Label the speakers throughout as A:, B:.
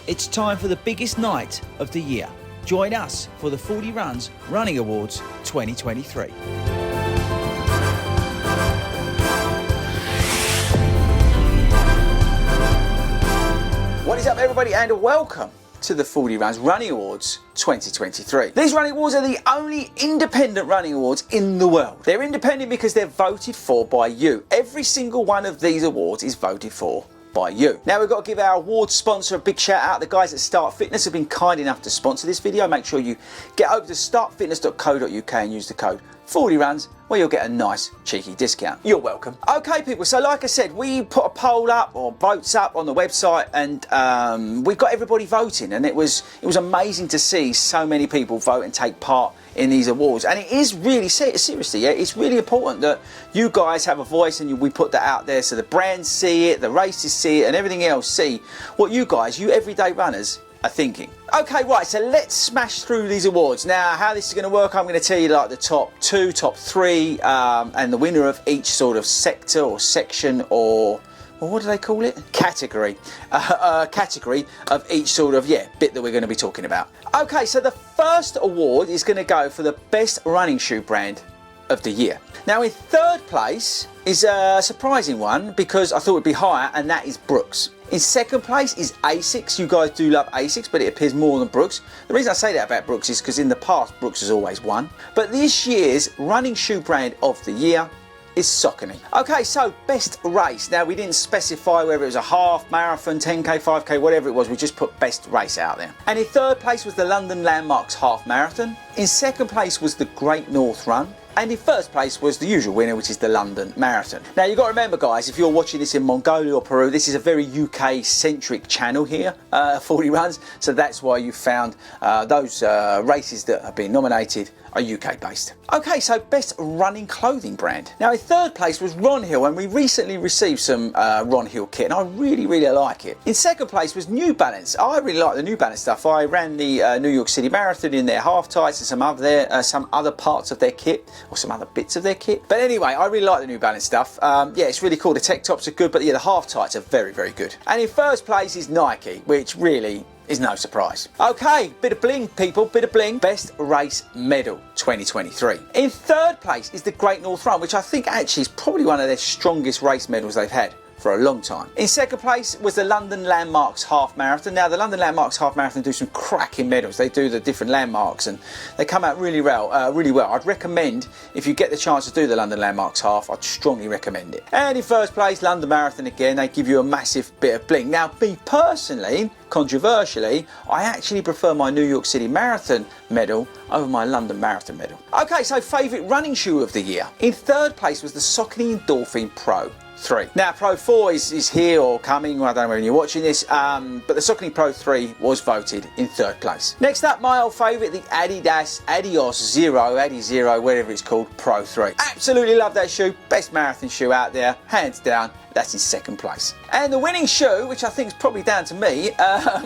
A: It's time for the biggest night of the year. Join us for the 40 Runs Running Awards 2023. What is up, everybody, and welcome to the 40 Runs Running Awards 2023. These running awards are the only independent running awards in the world. They're independent because they're voted for by you. Every single one of these awards is voted for by you. Now we've got to give our award sponsor a big shout out. The guys at Start Fitness have been kind enough to sponsor this video. Make sure you get over to startfitness.co.uk and use the code 40runs where you'll get a nice cheeky discount. You're welcome. Okay people, so like I said, we put a poll up or votes up on the website and we got everybody voting, and it was amazing to see so many people vote and take part in these awards. And it is really, seriously, yeah, it's really important that you guys have a voice and we put that out there so the brands see it, the races see it, and everything else see what you guys, you everyday runners, are thinking. Okay, right, so let's smash through these awards. Now, how this is going to work, I'm going to tell you like the top 2, top 3, and the winner of each sort of sector or section or what do they call it? Category. Category of each sort of, bit that we're going to be talking about. Okay, so the first award is going to go for the best running shoe brand of the year. Now, in third place is a surprising one because I thought it would be higher, and that is Brooks. In second place is Asics. You guys do love Asics, but it appears more than Brooks. The reason I say that about Brooks is because in the past, Brooks has always won. But this year's running shoe brand of the year is Saucony. Okay, so best race. Now, we didn't specify whether it was a half, marathon, 10k, 5k, whatever it was. We just put best race out there. And in third place was the London Landmarks Half Marathon. In second place was the Great North Run. And in first place was the usual winner, which is the London Marathon. Now, you've got to remember, guys, if you're watching this in Mongolia or Peru, this is a very UK-centric channel here, 40 Runs. So that's why you found those races that have been nominated are UK-based. Okay, so best running clothing brand. Now, in third place was Ron Hill, and we recently received some Ron Hill kit, and I really, really like it. In second place was New Balance. I really like the New Balance stuff. I ran the New York City Marathon in their half tights and some other parts of their kit, or some other bits of their kit. But anyway, I really like the New Balance stuff. It's really cool. The tech tops are good, but the half tights are very, very good. And in first place is Nike, which really is no surprise. Okay, bit of bling, people, bit of bling. Best race medal 2023. In third place is the Great North Run, which I think actually is probably one of their strongest race medals they've had for a long time. In second place was the London Landmarks Half Marathon. Now, the London Landmarks Half Marathon do some cracking medals. They do the different landmarks and they come out really well. I'd recommend, if you get the chance to do the London Landmarks Half, I'd strongly recommend it. And in first place, London Marathon again. They give you a massive bit of bling. Now, me personally, controversially, I actually prefer my New York City Marathon medal over my London Marathon medal. Okay, so favourite running shoe of the year. In third place was the Saucony Endorphin Pro 3. Now, Pro 4 is here or coming, I don't know when you're watching this, but the Saucony Pro 3 was voted in third place. Next up, my old favourite, the Adios Zero, whatever it's called, Pro 3. Absolutely love that shoe, best marathon shoe out there, hands down. That's in second place. And the winning shoe, which I think is probably down to me,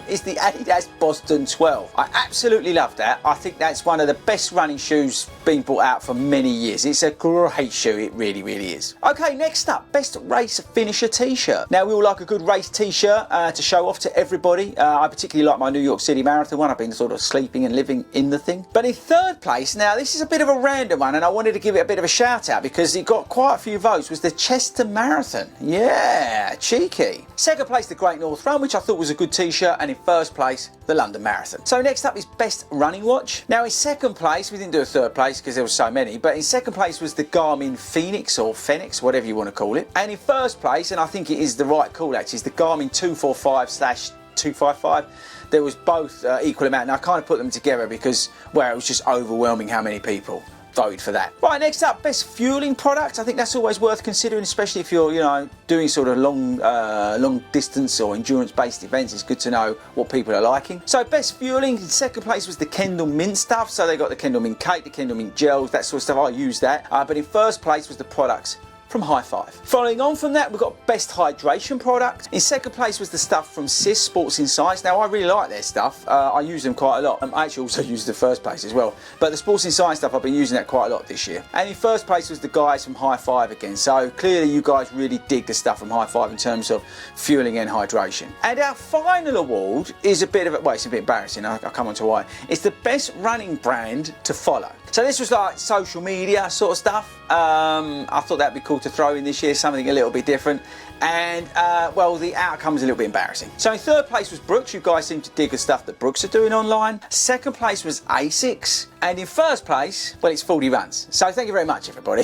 A: is the Adidas Boston 12. I absolutely love that. I think that's one of the best running shoes being brought out for many years. It's a great shoe, it really, really is. Okay, next up, best race finisher t-shirt. Now, we all like a good race t-shirt to show off to everybody. I particularly like my New York City Marathon one. I've been sort of sleeping and living in the thing. But in third place, now this is a bit of a random one, and I wanted to give it a bit of a shout out because it got quite a few votes, was the Chester Marathon. Yeah, cheeky. Second place, the Great North Run, which I thought was a good t-shirt, and in first place, the London Marathon. So next up is best running watch. Now, in second place, we didn't do a third place because there were so many, but in second place was the Garmin Phoenix or Phoenix, whatever you want to call it. And in first place, and I think it is the right call actually, is the Garmin 245/255. There was both equal amount, and I kind of put them together because, well, it was just overwhelming how many people voted for that. Right, next up, best fueling product. I think that's always worth considering, especially if you're, doing sort of long distance or endurance based events. It's good to know what people are liking. So best fueling, in second place was the Kendall Mint stuff. So they got the Kendall Mint cake, the Kendall Mint gels, that sort of stuff. I use that. But in first place was the products from High Five. Following on from that, we've got Best Hydration Product. In second place was the stuff from CIS, Sports Insights. Now, I really like their stuff. I use them quite a lot. I actually also used the first place as well. But the Sports Insights stuff, I've been using that quite a lot this year. And in first place was the guys from High Five again. So clearly you guys really dig the stuff from High Five in terms of fueling and hydration. And our final award is a bit of a, well, it's a bit embarrassing. I'll come on to why. It's the best running brand to follow. So this was like social media sort of stuff. I thought that'd be cool to throw in this year, something a little bit different. And well, the outcome's a little bit embarrassing. So in third place was Brooks. You guys seem to dig the stuff that Brooks are doing online. Second place was ASICS. And in first place, well, it's 40 Runs. So thank you very much, everybody.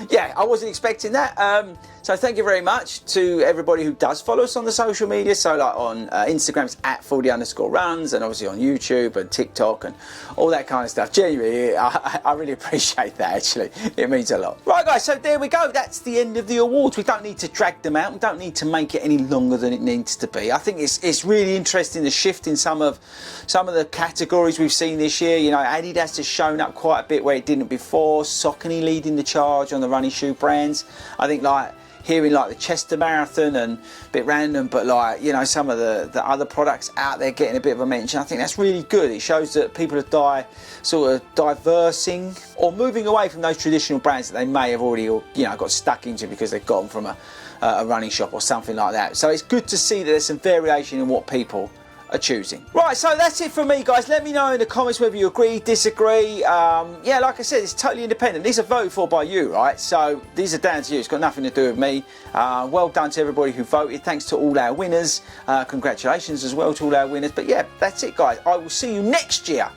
A: Yeah, I wasn't expecting that. So thank you very much to everybody who does follow us on the social media. So like on Instagram, it's at 40_runs, and obviously on YouTube and TikTok and all that kind of stuff. Genuinely, I really appreciate that, actually. It means a lot. Right, guys, so there we go. That's the end of the awards. We don't need to drag them out. We don't need to make it any longer than it needs to be. I think it's really interesting, the shift in some of the categories we've seen this year. You know, Adidas has shown up quite a bit where it didn't before. Saucony leading the charge on the running shoe brands. I think like hearing like the Chester Marathon, and a bit random, but like, you know, some of the other products out there getting a bit of a mention. I think that's really good. It shows that people are sort of diversing or moving away from those traditional brands that they may have already, you know, got stuck into because they've got them from a running shop or something like that. So it's good to see that there's some variation in what people are choosing. Right, so that's it from me, guys. Let me know in the comments whether you agree, disagree. Yeah, like I said, it's totally independent. These are voted for by you, right? So these are down to you. It's got nothing to do with me. Well done to everybody who voted. Thanks to all our winners. Congratulations as well to all our winners. But yeah, that's it, guys. I will see you next year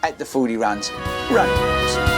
A: at the 40 Runs Running Awards.